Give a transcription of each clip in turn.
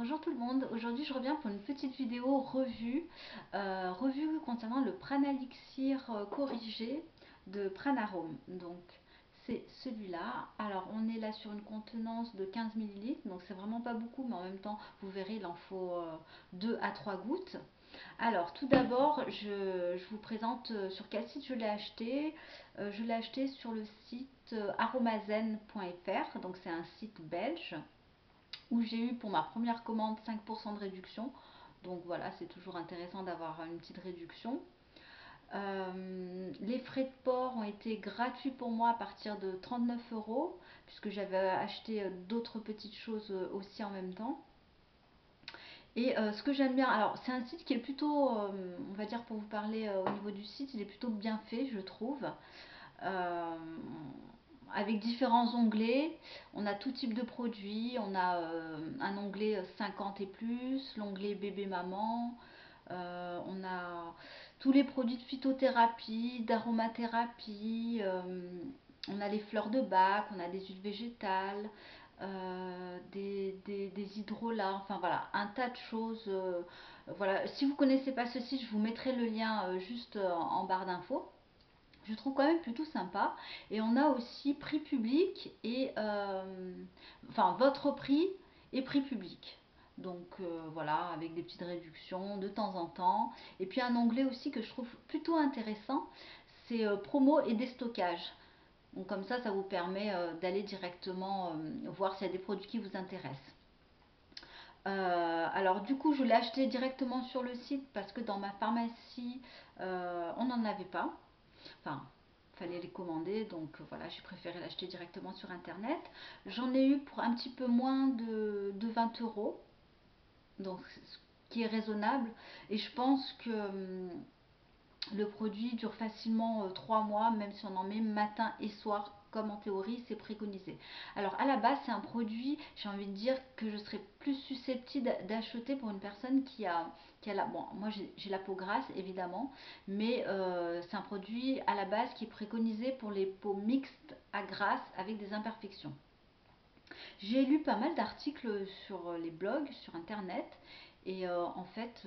Bonjour tout le monde, aujourd'hui je reviens pour une petite vidéo revue concernant le Pranalixir corrigé de Pranarome. Donc c'est celui-là. Alors on est là sur une contenance de 15 millilitres, donc c'est vraiment pas beaucoup, mais en même temps vous verrez il en faut 2 à 3 gouttes. Alors tout d'abord je vous présente sur quel site je l'ai acheté. Je l'ai acheté sur le site aromazen.fr, donc c'est un site belge où j'ai eu pour ma première commande 5% de réduction. Donc voilà, c'est toujours intéressant d'avoir une petite réduction. Les frais de port ont été gratuits pour moi à partir de 39 € puisque j'avais acheté d'autres petites choses aussi en même temps. Et ce que j'aime bien, alors c'est un site qui est plutôt, on va dire pour vous parler au niveau du site, il est plutôt bien fait, je trouve. Euh, avec différents onglets. On a tout type de produits. On a un onglet 50 et plus, l'onglet bébé maman. On a tous les produits de phytothérapie, d'aromathérapie. On a les fleurs de bac, on a des huiles végétales, des hydrolats, enfin voilà, un tas de choses. Voilà. Si vous ne connaissez pas ce site, je vous mettrai le lien juste en barre d'infos. Je trouve quand même plutôt sympa. Et on a aussi prix public et enfin votre prix et prix public. Donc voilà, avec des petites réductions de temps en temps. Et puis un onglet aussi que je trouve plutôt intéressant, c'est promo et déstockage. Donc comme ça vous permet d'aller directement voir s'il y a des produits qui vous intéressent. Alors du coup, je l'ai acheté directement sur le site parce que dans ma pharmacie, on n'en avait pas. Enfin, fallait les commander, donc voilà, j'ai préféré l'acheter directement sur internet. J'en ai eu pour un petit peu moins de 20 €, donc ce qui est raisonnable. Et je pense que le produit dure facilement 3 mois, même si on en met matin et soir, comme en théorie c'est préconisé. Alors à la base c'est un produit, j'ai envie de dire que je serais plus susceptible d'acheter pour une personne qui a la... Bon, moi j'ai la peau grasse évidemment, mais c'est un produit à la base qui est préconisé pour les peaux mixtes à grasse avec des imperfections. J'ai lu pas mal d'articles sur les blogs, sur internet, et en fait,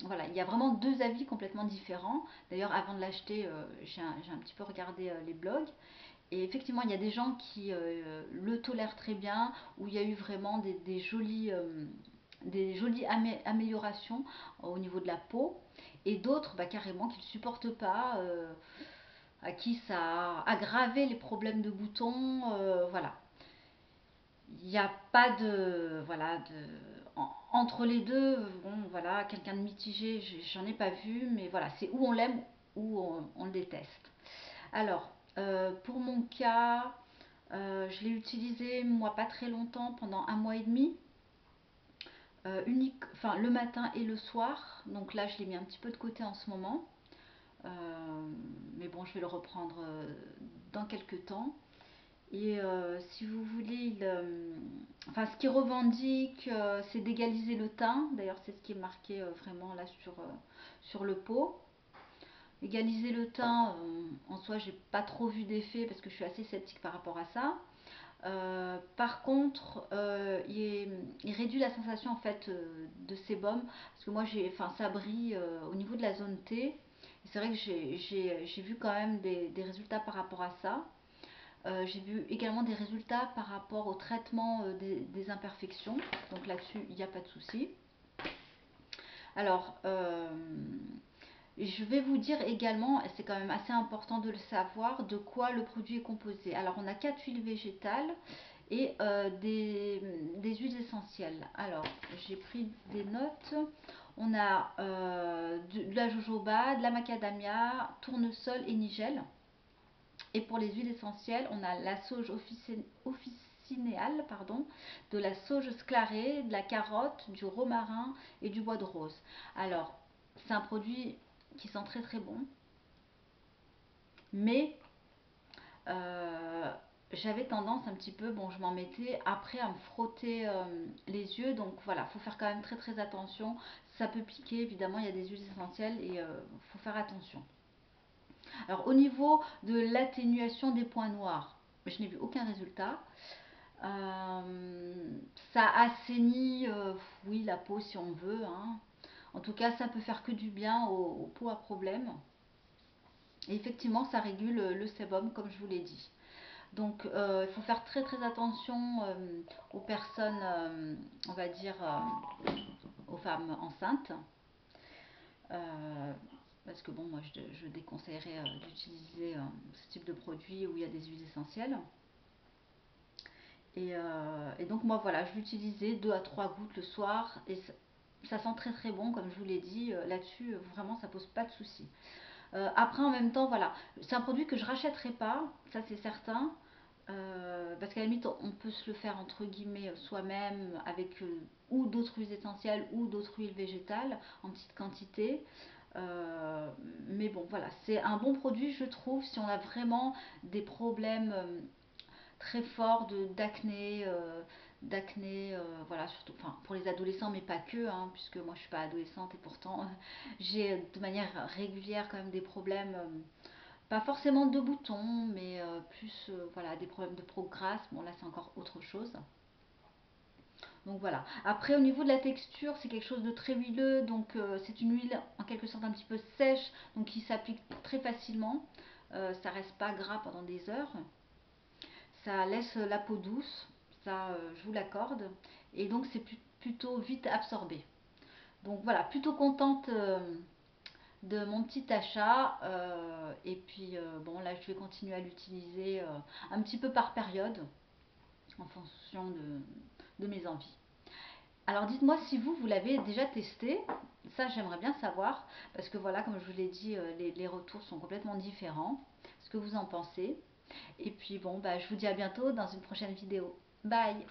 voilà, il y a vraiment deux avis complètement différents. D'ailleurs, avant de l'acheter, j'ai un petit peu regardé les blogs. Et effectivement, il y a des gens qui le tolèrent très bien, où il y a eu vraiment des jolies améliorations au niveau de la peau. Et d'autres, bah, carrément, qui ne le supportent pas, à qui ça a aggravé les problèmes de boutons. Voilà, il n'y a pas de, voilà, entre les deux, bon, voilà, quelqu'un de mitigé, j'en ai pas vu, mais voilà, c'est où on l'aime ou on le déteste. Alors, pour mon cas, je l'ai utilisé moi pas très longtemps, pendant un mois et demi, unique, enfin le matin et le soir. Donc là, je l'ai mis un petit peu de côté en ce moment. Euh, mais bon, je vais le reprendre dans quelques temps. Et si vous voulez, enfin, ce qu'il revendique, c'est d'égaliser le teint. D'ailleurs, c'est ce qui est marqué vraiment là sur le pot. Égaliser le teint, en soi, j'ai pas trop vu d'effet parce que je suis assez sceptique par rapport à ça. Par contre, il réduit la sensation en fait de sébum parce que moi, enfin, ça brille au niveau de la zone T. Et c'est vrai que j'ai vu quand même des résultats par rapport à ça. J'ai vu également des résultats par rapport au traitement des imperfections. Donc là-dessus, il n'y a pas de souci. Alors, je vais vous dire également, et c'est quand même assez important de le savoir, de quoi le produit est composé. Alors, on a 4 huiles végétales et des huiles essentielles. Alors, j'ai pris des notes. On a de la jojoba, de la macadamia, tournesol et nigel. Et pour les huiles essentielles, on a la sauge officinéale, pardon, de la sauge sclarée, de la carotte, du romarin et du bois de rose. Alors, c'est un produit qui sent très très bon, mais euh, j'avais tendance un petit peu, bon, je m'en mettais après à me frotter les yeux, donc voilà, faut faire quand même très très attention. Ça peut piquer, évidemment, il y a des huiles essentielles et faut faire attention. Alors au niveau de l'atténuation des points noirs, je n'ai vu aucun résultat. Ça assainit, oui, la peau si on veut, hein. En tout cas, ça peut faire que du bien aux peaux à problème. Et effectivement, ça régule le sébum, comme je vous l'ai dit. Donc, il faut faire très très attention aux personnes, on va dire, aux femmes enceintes. Euh, Parce que bon, moi je déconseillerais d'utiliser ce type de produit où il y a des huiles essentielles. Et donc moi voilà, je l'utilisais 2 à 3 gouttes le soir et ça sent très très bon comme je vous l'ai dit. Là-dessus, vraiment ça pose pas de soucis. Après en même temps voilà, c'est un produit que je rachèterai pas, ça c'est certain. Parce qu'à la limite on peut se le faire entre guillemets soi-même avec ou d'autres huiles essentielles ou d'autres huiles végétales en petite quantité. Euh, mais bon, voilà, c'est un bon produit, je trouve, si on a vraiment des problèmes très forts d'acné, voilà, surtout, enfin, pour les adolescents, mais pas que, hein, puisque moi je suis pas adolescente et pourtant j'ai de manière régulière quand même des problèmes, pas forcément de boutons, mais plus, voilà, des problèmes de peau grasse. Bon, là c'est encore autre chose. Donc voilà. Après, au niveau de la texture, c'est quelque chose de très huileux. Donc c'est une huile en quelque sorte un petit peu sèche, donc qui s'applique très facilement. Ça reste pas gras pendant des heures. Ça laisse la peau douce. Ça, je vous l'accorde. Et donc c'est plutôt vite absorbé. Donc voilà, plutôt contente de mon petit achat. Et puis bon, là je vais continuer à l'utiliser un petit peu par période en fonction de mes envies. Alors dites-moi si vous l'avez déjà testé. Ça, j'aimerais bien savoir. Parce que voilà, comme je vous l'ai dit, les retours sont complètement différents. Ce que vous en pensez. Et puis bon, bah, je vous dis à bientôt dans une prochaine vidéo. Bye!